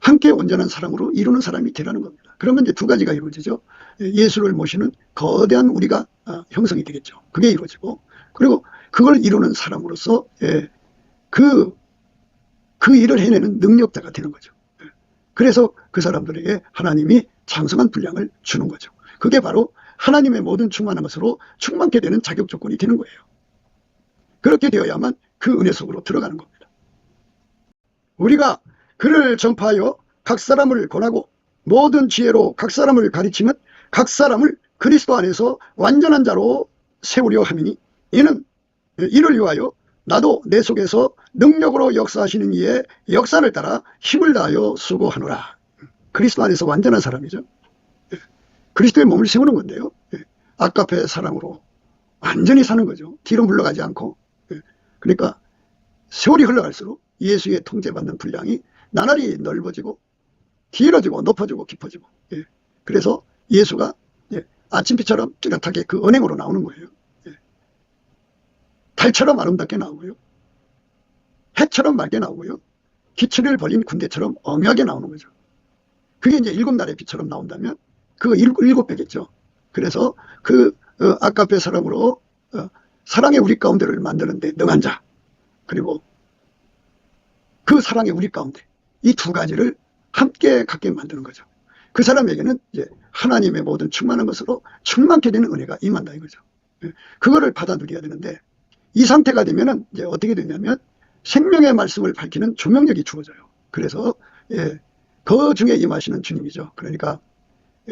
함께 온전한 사랑으로 이루는 사람이 되라는 겁니다. 그러면 이제 두 가지가 이루어지죠. 예수를 모시는 거대한 우리가 형성이 되겠죠. 그게 이루어지고, 그리고 그걸 이루는 사람으로서 그 일을 해내는 능력자가 되는 거죠. 그래서 그 사람들에게 하나님이 장성한 분량을 주는 거죠. 그게 바로 하나님의 모든 충만한 것으로 충만케 되는 자격 조건이 되는 거예요. 그렇게 되어야만 그 은혜 속으로 들어가는 겁니다. 우리가 그를 전파하여 각 사람을 권하고 모든 지혜로 각 사람을 가르치면 각 사람을 그리스도 안에서 완전한 자로 세우려 함이니 이를 위하여 나도 내 속에서 능력으로 역사하시는 이의 역사를 따라 힘을 다하여 수고하노라. 그리스도 안에서 완전한 사람이죠. 그리스도의 몸을 세우는 건데요. 아까페 사랑으로 완전히 사는 거죠. 뒤로 물러가지 않고. 그러니까 세월이 흘러갈수록 예수의 통제받는 분량이 나날이 넓어지고 길어지고 높아지고 깊어지고. 그래서 예수가 아침빛처럼 뚜렷하게 그 언행으로 나오는 거예요. 달처럼 아름답게 나오고요. 해처럼 맑게 나오고요. 기치를 벌린 군대처럼 엄하게 나오는 거죠. 그게 이제 7날의 빛처럼 나온다면 그거 7배겠죠. 그래서 그 아까페 사랑으로 사랑의 우리 가운데를 만드는데 능한 자, 그리고 그 사랑의 우리 가운데 이 두 가지를 함께 갖게 만드는 거죠. 그 사람에게는 이제 하나님의 모든 충만한 것으로 충만케 되는 은혜가 임한다 이거죠. 그거를 받아 누려야 되는데 이 상태가 되면은 이제 어떻게 되냐면 생명의 말씀을 밝히는 조명력이 주어져요. 그래서 그 중에 임하시는 주님이죠. 그러니까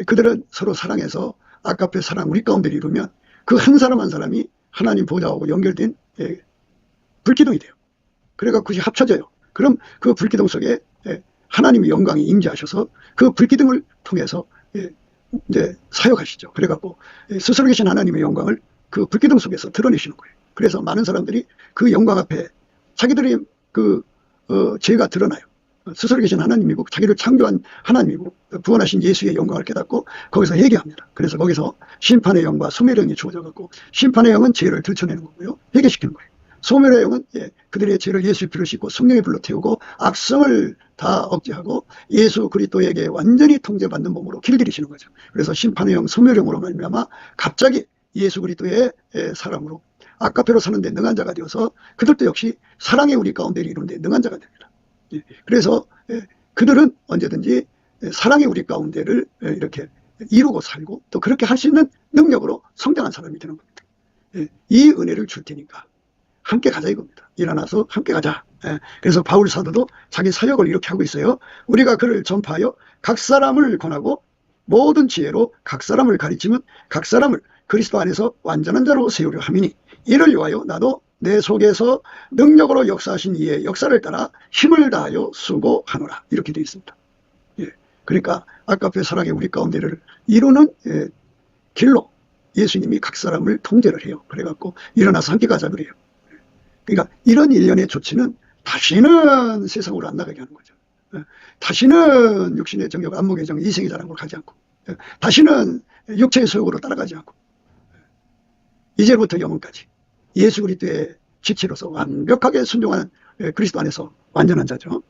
그들은 서로 사랑해서 아까페 사랑 우리 가운데를 이루면 그 한 사람 한 사람이 하나님 보좌하고 연결된 불기둥이 돼요. 그래가 그것이 합쳐져요. 그럼 그 불기둥 속에 하나님의 영광이 임재하셔서 그 불기둥을 통해서 이제 사역하시죠. 그래갖고 스스로 계신 하나님의 영광을 그 불기둥 속에서 드러내시는 거예요. 그래서 많은 사람들이 그 영광 앞에 자기들의 죄가 드러나요. 스스로 계신 하나님이고 자기를 창조한 하나님이고 구원하신 예수의 영광을 깨닫고 거기서 회개합니다. 그래서 거기서 심판의 영과 소멸의 영이 주어져 갖고 심판의 영은 죄를 들춰내는 거고요. 회개시키는 거예요. 소멸의 영은 그들의 죄를 예수의 피로 씻고 성령의 불로 태우고 악성을 다 억제하고 예수 그리스도에게 완전히 통제받는 몸으로 길들이시는 거죠. 그래서 심판의 영, 소멸의 영으로 말미암아 갑자기 예수 그리스도의 사랑으로 아까페로 사는데 능한 자가 되어서 그들도 역시 사랑의 우리 가운데를 이루는데 능한 자가 됩니다. 그래서 그들은 언제든지 사랑의 우리 가운데를 이렇게 이루고 살고 또 그렇게 할 수 있는 능력으로 성장한 사람이 되는 겁니다. 이 은혜를 줄 테니까 함께 가자 이겁니다. 일어나서 함께 가자. 그래서 바울 사도도 자기 사역을 이렇게 하고 있어요. 우리가 그를 전파하여 각 사람을 권하고 모든 지혜로 각 사람을 가르치면 각 사람을 그리스도 안에서 완전한 자로 세우려 함이니 이를 위하여 나도 내 속에서 능력으로 역사하신 이의 역사를 따라 힘을 다하여 수고하노라. 이렇게 되어 있습니다. 그러니까 아까페 사랑의 우리 가운데를 이루는 길로 예수님이 각 사람을 통제를 해요. 그래갖고 일어나서 함께 가자 그래요. 그러니까 이런 일련의 조치는 다시는 세상으로 안 나가게 하는 거죠. 다시는 육신의 정욕, 안목의 정, 이생의 자랑으로 가지 않고 다시는 육체의 소욕으로 따라가지 않고 이제부터 영원까지 예수 그리스도의 지체로서 완벽하게 순종하는 그리스도 안에서 완전한 자죠.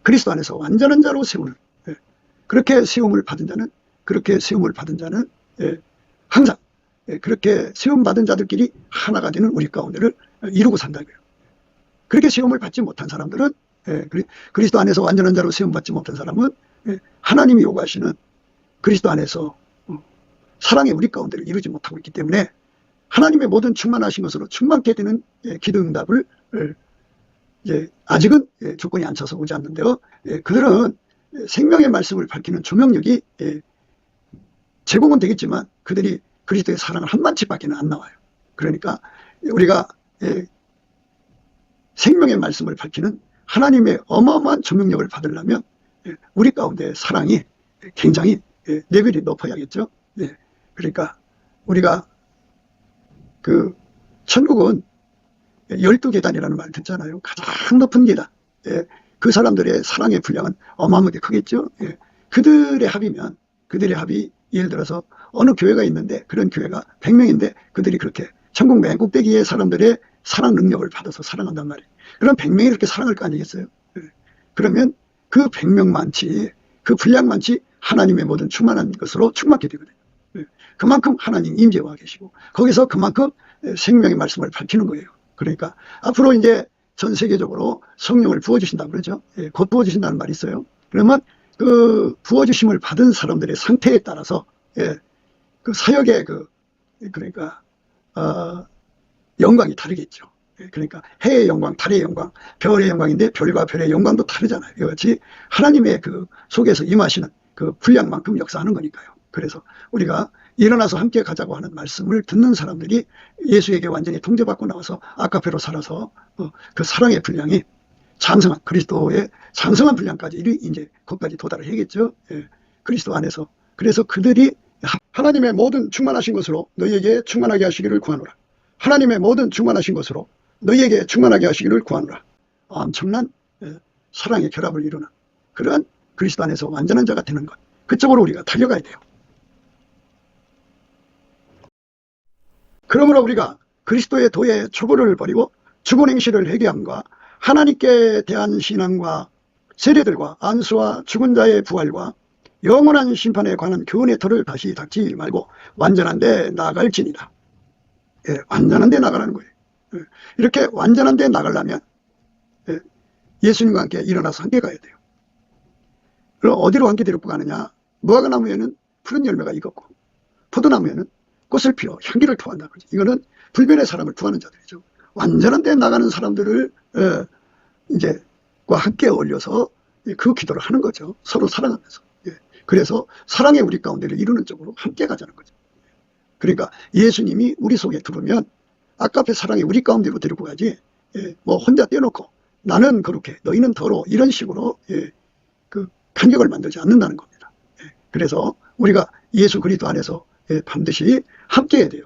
그리스도 안에서 완전한 자로 세우는 그렇게 세움을 받은 자는 항상 그렇게 세움받은 자들끼리 하나가 되는 우리 가운데를 이루고 산다고요. 그렇게 세움을 받지 못한 사람들은 그리스도 안에서 완전한 자로 세움받지 못한 사람은 하나님이 요구하시는 그리스도 안에서 사랑의 우리 가운데를 이루지 못하고 있기 때문에 하나님의 모든 충만하신 것으로 충만케 되는 기도응답을 아직은 조건이 안 차서 오지 않는데요. 그들은 생명의 말씀을 밝히는 조명력이 제공은 되겠지만 그들이 그리스도의 사랑을 한 만치밖에는 안 나와요. 그러니까 우리가 생명의 말씀을 밝히는 하나님의 어마어마한 조명력을 받으려면 우리 가운데 사랑이 굉장히 레벨이 높아야겠죠. 그러니까 우리가 천국은 12계단이라는 말 듣잖아요. 가장 높은 계단. 그 사람들의 사랑의 분량은 어마어마하게 크겠죠. 그들의 합이 예를 들어서 어느 교회가 있는데 그런 교회가 100명인데 그들이 그렇게 천국 맨 꼭대기의 사람들의 사랑 능력을 받아서 사랑한단 말이에요. 그럼 100명이 그렇게 사랑할 거 아니겠어요? 그러면 그 100명만치 그 분량만치 하나님의 모든 충만한 것으로 충만케 되거든요. 그만큼 하나님 임재와 계시고 거기서 그만큼 생명의 말씀을 밝히는 거예요. 그러니까 앞으로 이제 전 세계적으로 성령을 부어주신다고 그러죠. 곧 부어주신다는 말이 있어요. 그러면 그 부어주심을 받은 사람들의 상태에 따라서 그 사역의 그러니까 영광이 다르겠죠. 그러니까 해의 영광, 달의 영광, 별의 영광인데 별과 별의 영광도 다르잖아요. 이같이 하나님의 그 속에서 임하시는 그 분량만큼 역사하는 거니까요. 그래서 우리가 일어나서 함께 가자고 하는 말씀을 듣는 사람들이 예수에게 완전히 통제받고 나와서 아카페로 살아서 그 사랑의 분량이 장성한 그리스도의 장성한 분량까지 이제 거기까지 도달을 해야겠죠. 그리스도 안에서. 그래서 그들이 하나님의 모든 충만하신 것으로 너희에게 충만하게 하시기를 구하노라. 하나님의 모든 충만하신 것으로 너희에게 충만하게 하시기를 구하노라. 엄청난 사랑의 결합을 이루는 그러한 그리스도 안에서 완전한 자가 되는 것. 그쪽으로 우리가 달려가야 돼요. 그러므로 우리가 그리스도의 도의 초보를 버리고 죽은 행실을 회개함과 하나님께 대한 신앙과 세례들과 안수와 죽은 자의 부활과 영원한 심판에 관한 교훈의 털을 다시 닥치지 말고 완전한 데 나아갈지니라. 완전한 데 나가라는 거예요. 이렇게 완전한 데 나가려면 예수님과 함께 일어나서 함께 가야 돼요. 그럼 어디로 함께 데리고 가느냐? 무화과나무에는 푸른 열매가 익었고 포도나무에는 꽃을 피워 향기를 토한다. 이거는 불변의 사람을 구하는 자들이죠. 완전한 데 나가는 사람들을 이제 과 함께 어울려서 그 기도를 하는 거죠. 서로 사랑하면서. 그래서 사랑의 우리 가운데를 이루는 쪽으로 함께 가자는 거죠. 그러니까 예수님이 우리 속에 들어오면 아까의 사랑의 우리 가운데로 데리고 가지 뭐 혼자 떼놓고 나는 거룩해 너희는 더러워 이런 식으로 그 간격을 만들지 않는다는 겁니다. 그래서 우리가 예수 그리스도 안에서 반드시 함께 해야 돼요.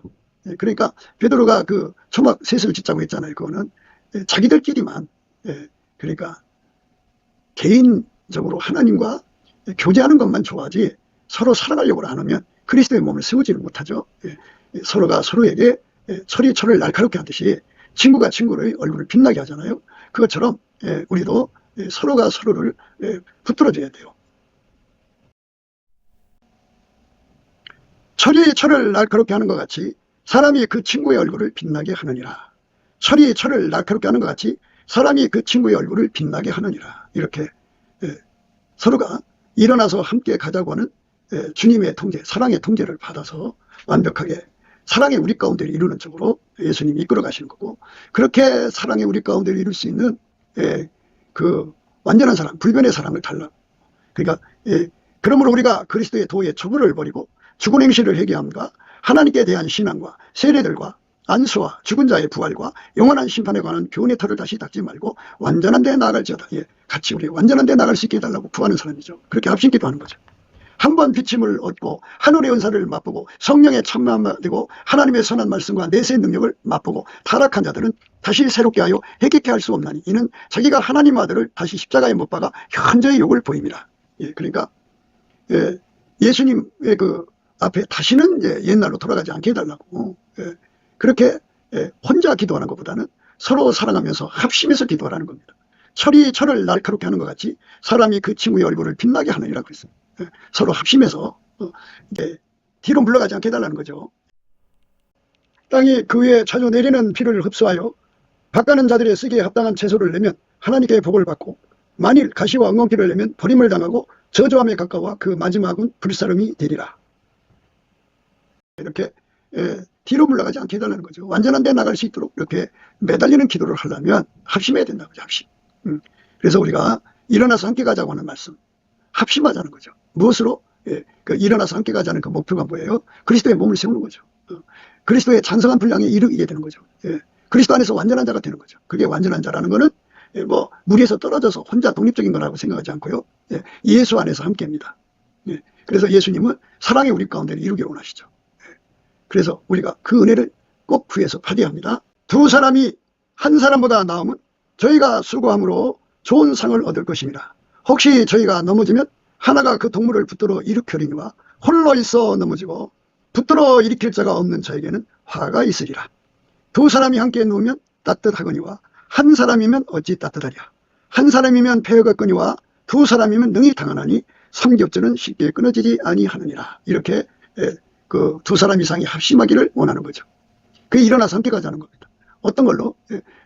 그러니까 베드로가 그 초막 셋을 짓자고 했잖아요. 그거는 자기들끼리만 그러니까 개인적으로 하나님과 교제하는 것만 좋아하지 서로 살아가려고 안 하면 그리스도의 몸을 세우지를 못하죠. 서로가 서로에게 철이 철을 날카롭게 하듯이 친구가 친구의 얼굴을 빛나게 하잖아요. 그것처럼 우리도 서로가 서로를 붙들어줘야 돼요. 철이 철을 날카롭게 하는 것 같이 사람이 그 친구의 얼굴을 빛나게 하느니라. 철이 철을 날카롭게 하는 것 같이 사람이 그 친구의 얼굴을 빛나게 하느니라. 이렇게 서로가 일어나서 함께 가자고 하는 주님의 통제, 사랑의 통제를 받아서 완벽하게 사랑의 우리 가운데를 이루는 쪽으로 예수님이 이끌어 가시는 거고, 그렇게 사랑의 우리 가운데를 이룰 수 있는 그 완전한 사랑, 불변의 사랑을 달라고. 그러니까 그러므로 우리가 그리스도의 도의 초보를 버리고 죽은 행실을 회개함과 하나님께 대한 신앙과 세례들과 안수와 죽은 자의 부활과 영원한 심판에 관한 교훈의 털을 다시 닦지 말고 완전한 데 나아갈지어다. 같이 우리 완전한 데 나갈 수 있게 해달라고 구하는 사람이죠. 그렇게 합심기도 하는 거죠. 한 번 비침을 얻고 하늘의 은사를 맛보고 성령의 참마음을 되고 하나님의 선한 말씀과 내세의 능력을 맛보고 타락한 자들은 다시 새롭게 하여 회개케 할 수 없나니 이는 자기가 하나님 아들을 다시 십자가에 못 박아 현저히 욕을 보입니다. 그러니까 예수님의 그 앞에 다시는 옛날로 돌아가지 않게 해달라고 그렇게 혼자 기도하는 것보다는 서로 사랑하면서 합심해서 기도하라는 겁니다. 철이 철을 날카롭게 하는 것 같이 사람이 그 친구의 얼굴을 빛나게 하느니라 그랬어요. 서로 합심해서 뒤로 물러가지 않게 해달라는 거죠. 땅이 그 위에 자주 내리는 비를 흡수하여 밭가는 자들의 쓰기에 합당한 채소를 내면 하나님께 복을 받고 만일 가시와 엉겅퀴를 내면 버림을 당하고 저주함에 가까워 그 마지막은 불사름이 되리라. 이렇게 뒤로 물러가지 않게 해달라는 거죠. 완전한 데 나갈 수 있도록 이렇게 매달리는 기도를 하려면 합심해야 된다고 하죠. 합심. 그래서 우리가 일어나서 함께 가자고 하는 말씀, 합심하자는 거죠. 무엇으로? 그 일어나서 함께 가자는 그 목표가 뭐예요? 그리스도의 몸을 세우는 거죠. 그리스도의 찬성한 분량에 이르게 되는 거죠. 그리스도 안에서 완전한 자가 되는 거죠. 그게 완전한 자라는 거는 뭐 무리에서 떨어져서 혼자 독립적인 거라고 생각하지 않고요. 예수 안에서 함께입니다. 그래서 예수님은 사랑의 우리 가운데를 이루기를 원하시죠. 그래서 우리가 그 은혜를 꼭 구해서 받아야 합니다. 두 사람이 한 사람보다 나으면 저희가 수고함으로 좋은 상을 얻을 것입니다. 혹시 저희가 넘어지면 하나가 그 동물을 붙들어 일으켜리니와 홀로 있어 넘어지고 붙들어 일으킬 자가 없는 자에게는 화가 있으리라. 두 사람이 함께 누우면 따뜻하거니와 한 사람이면 어찌 따뜻하랴. 한 사람이면 패역하거니와 두 사람이면 능히 당하나니 삼겹살은 쉽게 끊어지지 아니하느니라. 이렇게 그 두 사람 이상이 합심하기를 원하는 거죠. 그게 일어나서 함께 가자는 겁니다. 어떤 걸로?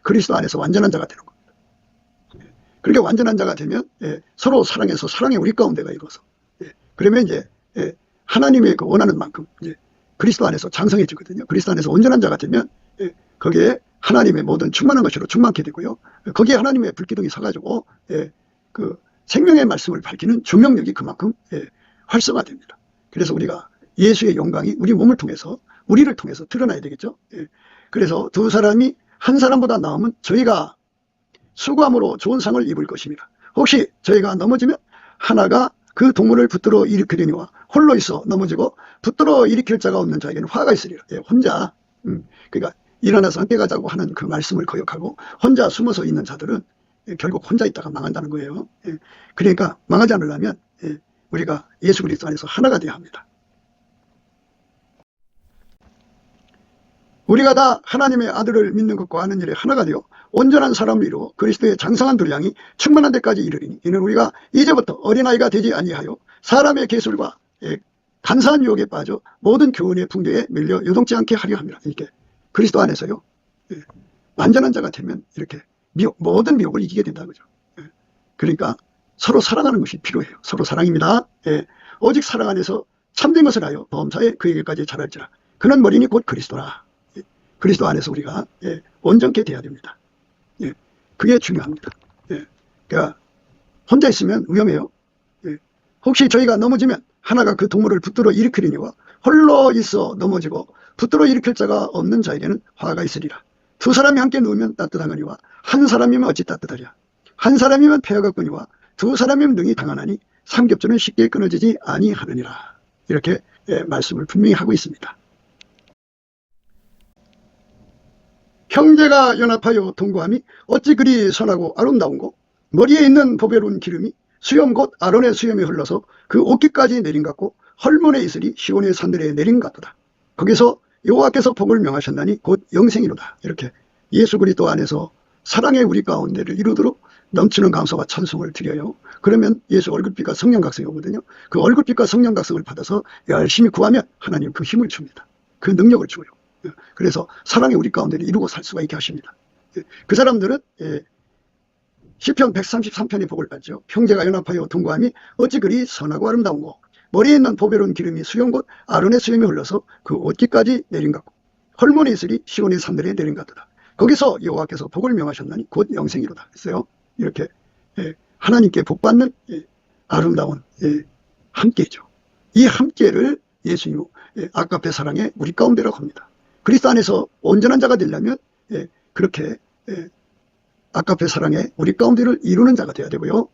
그리스도 안에서 완전한 자가 되는 겁니다. 그렇게 완전한 자가 되면 서로 사랑해서 사랑의 우리 가운데가 이루어서 그러면 이제 하나님의 그 원하는 만큼 이제 그리스도 안에서 장성해지거든요. 그리스도 안에서 온전한 자가 되면 거기에 하나님의 모든 충만한 것으로 충만케 되고요. 거기에 하나님의 불기둥이 서가지고 그 생명의 말씀을 밝히는 조명력이 그만큼 활성화됩니다. 그래서 우리가 예수의 영광이 우리 몸을 통해서 우리를 통해서 드러나야 되겠죠. 그래서 두 사람이 한 사람보다 나으면 저희가 수고함으로 좋은 상을 입을 것입니다. 혹시 저희가 넘어지면 하나가 그 동물을 붙들어 일으키려니와 홀로 있어 넘어지고 붙들어 일으킬 자가 없는 자에게는 화가 있으리라. 혼자 그러니까 일어나서 함께 가자고 하는 그 말씀을 거역하고 혼자 숨어서 있는 자들은 결국 혼자 있다가 망한다는 거예요. 그러니까 망하지 않으려면 우리가 예수 그리스도 안에서 하나가 되어야 합니다. 우리가 다 하나님의 아들을 믿는 것과 아는 일에 하나가 되어 온전한 사람을 이루어 그리스도의 장성한 분량이 충만한 데까지 이르리니 이는 우리가 이제부터 어린아이가 되지 아니하여 사람의 계술과 간사한 유혹에 빠져 모든 교훈의 붕괴에 밀려 요동치 않게 하려 합니다. 이렇게 그리스도 안에서요 완전한 자가 되면 이렇게 모든 미혹을 이기게 된다는 거죠. 그러니까 서로 사랑하는 것이 필요해요. 서로 사랑입니다. 오직 사랑 안에서 참된 것을 하여 범사에 그에게까지 자랄지라. 그는 머리니 곧 그리스도라. 그리스도 안에서 우리가 온전케 돼야 됩니다. 그게 중요합니다. 그러니까 혼자 있으면 위험해요. 혹시 저희가 넘어지면 하나가 그 동물을 붙들어 일으키려니와 홀로 있어 넘어지고 붙들어 일으킬 자가 없는 자에게는 화가 있으리라. 두 사람이 함께 누우면 따뜻하거니와 한 사람이면 어찌 따뜻하랴. 한 사람이면 폐허가 끄니와 두 사람이면 능히 당하나니 삼겹살은 쉽게 끊어지지 아니하느니라. 이렇게 말씀을 분명히 하고 있습니다. 형제가 연합하여 동거함이 어찌 그리 선하고 아름다운고 머리에 있는 보배로운 기름이 수염 곧 아론의 수염에 흘러서 그 옷깃까지 내린 같고 헐몬의 이슬이 시온의 산들에 내린 같도다. 거기서 여호와께서 복을 명하셨나니 곧 영생이로다. 이렇게 예수 그리스도 안에서 사랑의 우리 가운데를 이루도록 넘치는 감사와 찬송을 드려요. 그러면 예수 얼굴빛과 성령각성이 오거든요. 그 얼굴빛과 성령각성을 받아서 열심히 구하면 하나님 그 힘을 줍니다. 그 능력을 줘요. 그래서 사랑의 우리 가운데를 이루고 살 수가 있게 하십니다. 그 사람들은 시편 133편의 복을 받죠. 형제가 연합하여 동거함이 어찌 그리 선하고 아름다운고 머리에 있는 보배로운 기름이 수염 곧 아론의 수염이 흘러서 그 옷깃까지 내린 같고 헐몬의 이슬이 시온의 산들에 내린 같도다. 거기서 여호와께서 복을 명하셨나니 곧 영생이로다 했어요. 이렇게 하나님께 복받는 아름다운 함께죠. 이 함께를 예수님 아까페 사랑의 우리 가운데라고 합니다. 그리스도 안에서 온전한 자가 되려면 그렇게 아까페 사랑의 우리 가운데를 이루는 자가 되어야 되고요.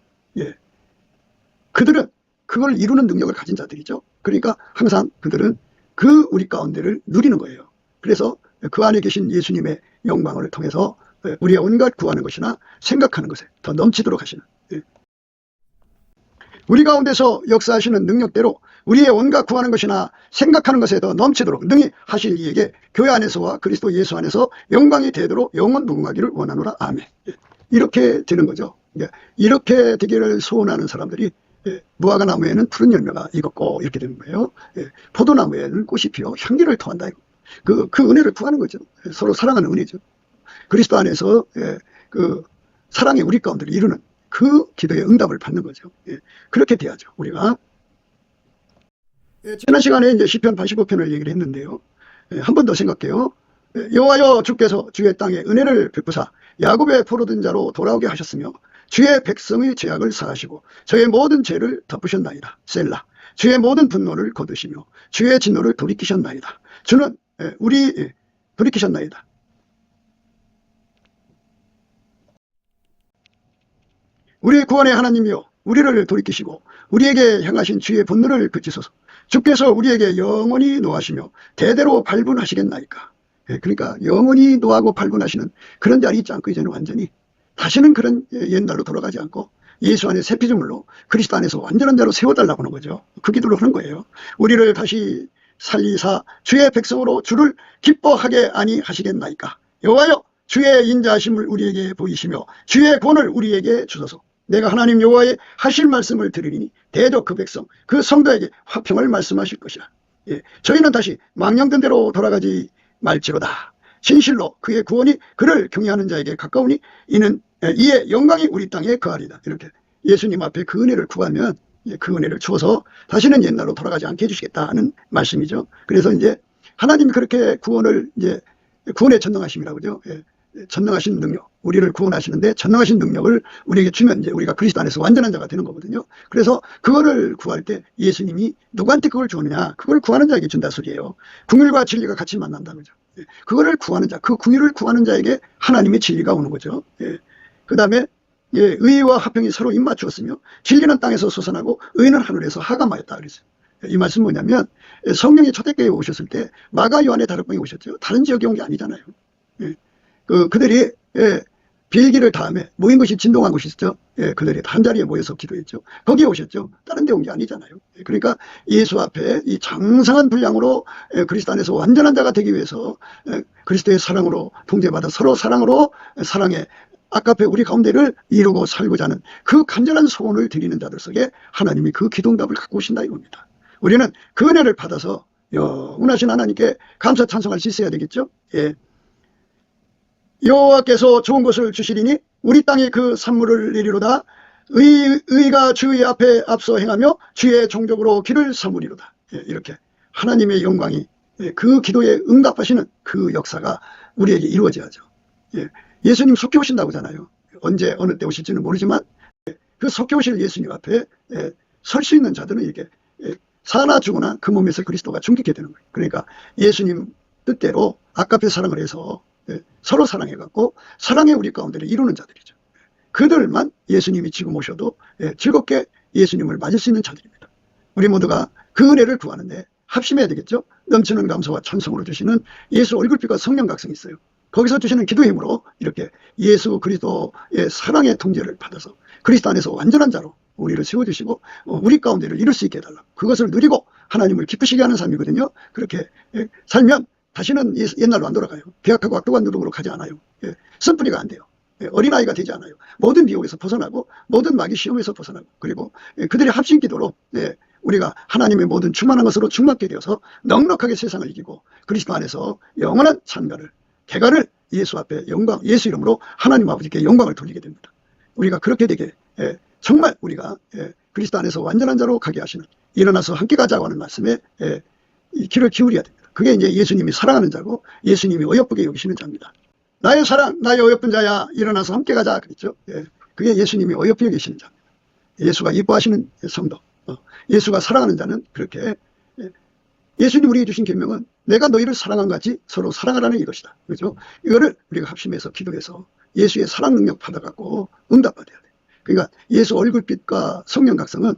그들은 그걸 이루는 능력을 가진 자들이죠. 그러니까 항상 그들은 그 우리 가운데를 누리는 거예요. 그래서 그 안에 계신 예수님의 영광을 통해서 우리의 온갖 구하는 것이나 생각하는 것에 더 넘치도록 하시는 우리 가운데서 역사하시는 능력대로 우리의 온갖 구하는 것이나 생각하는 것에 더 넘치도록 능히 하실 이에게 교회 안에서와 그리스도 예수 안에서 영광이 되도록 영원 무궁하기를 원하노라. 아멘. 이렇게 되는 거죠. 이렇게 되기를 소원하는 사람들이 무화과 나무에는 푸른 열매가 익었고 이렇게 되는 거예요. 포도나무에는 꽃이 피어 향기를 토한다. 그 은혜를 구하는 거죠. 서로 사랑하는 은혜죠. 그리스도 안에서 그 사랑의 우리 가운데를 이루는 그 기도의 응답을 받는 거죠. 그렇게 돼야죠. 우리가 지난 시간에 이제 시편 85편을 얘기를 했는데요. 한 번 더 생각해요. 여호와여 주께서 주의 땅에 은혜를 베푸사 야곱의 포로된 자로 돌아오게 하셨으며 주의 백성의 죄악을 사하시고 저의 모든 죄를 덮으셨나이다. 셀라. 주의 모든 분노를 거두시며 주의 진노를 돌이키셨나이다. 주는 우리 돌이키셨나이다. 우리 구원의 하나님이여 우리를 돌이키시고 우리에게 향하신 주의 분노를 그치소서. 주께서 우리에게 영원히 노하시며 대대로 발분하시겠나이까. 그러니까 영원히 노하고 발분하시는 그런 자리 있지 않고 이제는 완전히 다시는 그런 옛날로 돌아가지 않고 예수 안에 새 피조물로 그리스도 안에서 완전한 자로 세워달라고 하는 거죠. 그 기도를 하는 거예요. 우리를 다시 살리사 주의 백성으로 주를 기뻐하게 아니하시겠나이까. 여호와여 주의 인자하심을 우리에게 보이시며 주의 권을 우리에게 주소서. 내가 하나님 여호와의 하실 말씀을 들으리니 대적 그 백성 그 성도에게 화평을 말씀하실 것이라. 저희는 다시 망령된 대로 돌아가지 말지로다. 진실로 그의 구원이 그를 경외하는 자에게 가까우니 이의 영광이 우리 땅에 거하리다. 이렇게 예수님 앞에 그 은혜를 구하면 그 은혜를 주어서 다시는 옛날로 돌아가지 않게 해주시겠다 하는 말씀이죠. 그래서 이제 하나님이 그렇게 구원의 전능하심이라고 그러죠. 전능하신 능력, 우리를 구원하시는데 전능하신 능력을 우리에게 주면 이제 우리가 그리스도 안에서 완전한 자가 되는 거거든요. 그래서 그거를 구할 때 예수님이 누구한테 그걸 주느냐? 그걸 구하는 자에게 준다 소리예요. 궁율과 진리가 같이 만난다 그죠. 그거를 구하는 자, 그 궁율을 구하는 자에게 하나님의 진리가 오는 거죠. 그 다음에 의와 화평이 서로 입맞추었으며 진리는 땅에서 솟아나고 의는 하늘에서 하감하였다 그랬어요. 이 말씀 뭐냐면 성령이 초대교회에 오셨을 때 마가 요한의 다락방에 오셨죠. 다른 지역에 온 게 아니잖아요. 그들이 비행기를 다음에 모인 것이 진동한 곳이 있었죠. 그들이 한 자리에 모여서 기도했죠. 거기에 오셨죠. 다른 데 온 게 아니잖아요. 그러니까 예수 앞에 이 장성한 분량으로 그리스도 안에서 완전한 자가 되기 위해서 그리스도의 사랑으로 통제받아 서로 사랑으로 사랑의 아까페 우리 가운데를 이루고 살고자 하는 그 간절한 소원을 드리는 자들 속에 하나님이 그 기도응답을 갖고 오신다 이겁니다. 우리는 그 은혜를 받아서 영원하신 하나님께 감사 찬송할 수 있어야 되겠죠. 여호와께서 좋은 것을 주시리니 우리 땅에 그 산물을 내리로다. 의가 주의 앞에 앞서 행하며 주의 종족으로 길을 삼으리로다. 이렇게 하나님의 영광이 그 기도에 응답하시는 그 역사가 우리에게 이루어져야죠. 예수님 속히 오신다고 하잖아요. 언제 어느 때 오실지는 모르지만 그 속히 오실 예수님 앞에 설 수 있는 자들은 이렇게 사나 죽으나 그 몸에서 그리스도가 충격해 되는 거예요. 그러니까 예수님 뜻대로 아까페 사랑을 해서 서로 사랑해갖고 사랑의 우리 가운데를 이루는 자들이죠. 그들만 예수님이 지금 오셔도 즐겁게 예수님을 맞을 수 있는 자들입니다. 우리 모두가 그 은혜를 구하는데 합심해야 되겠죠. 넘치는 감사와 찬송으로 주시는 예수 얼굴빛과 성령 각성이 있어요. 거기서 주시는 기도의 힘으로 이렇게 예수 그리스도의 사랑의 통제를 받아서 그리스도 안에서 완전한 자로 우리를 세워주시고 우리 가운데를 이룰 수 있게 해달라고, 그것을 누리고 하나님을 기쁘시게 하는 삶이거든요. 그렇게 살면 다시는 옛날로 안 돌아가요. 배악하고 악독한 누룩으로 가지 않아요. 쓴뿌리가 안 돼요. 어린아이가 되지 않아요. 모든 미혹에서 벗어나고 모든 마귀 시험에서 벗어나고, 그리고 그들의 합심 기도로 우리가 하나님의 모든 충만한 것으로 충만케 되어서 넉넉하게 세상을 이기고 그리스도 안에서 영원한 찬가를 개가를 예수 앞에 영광, 예수 이름으로 하나님 아버지께 영광을 돌리게 됩니다. 우리가 그렇게 되게 정말 우리가 그리스도 안에서 완전한 자로 가게 하시는, 일어나서 함께 가자고 하는 말씀에 이 귀를 기울여야 됩니다. 그게 이제 예수님이 사랑하는 자고 예수님이 어여쁘게 여기시는 자입니다. 나의 사랑, 나의 어여쁜 자야, 일어나서 함께 가자 그랬죠. 그게 예수님이 어여쁘게 여기시는 자입니다. 예수가 이뻐하시는 성도, 예수가 사랑하는 자는 그렇게, 예수님 우리에게 주신 계명은 내가 너희를 사랑한 것 같이 서로 사랑하라는 이것이다. 그렇죠? 이거를 우리가 합심해서 기도해서 예수의 사랑 능력 받아갖고 응답받아야 돼. 그러니까 예수 얼굴빛과 성령 각성은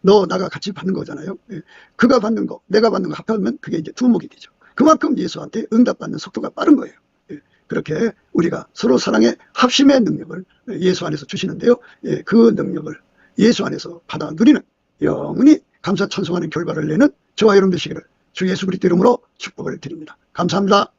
너 나가 같이 받는 거잖아요. 그가 받는 거, 내가 받는 거 합하면 그게 이제 두목이 되죠. 그만큼 예수한테 응답받는 속도가 빠른 거예요. 그렇게 우리가 서로 사랑의 합심의 능력을 예수 안에서 주시는데요. 그 능력을 예수 안에서 받아 누리는, 영원히 감사 찬송하는 결과를 내는 저와 여러분 되시기를 주 예수 그리스도 이름으로 축복을 드립니다. 감사합니다.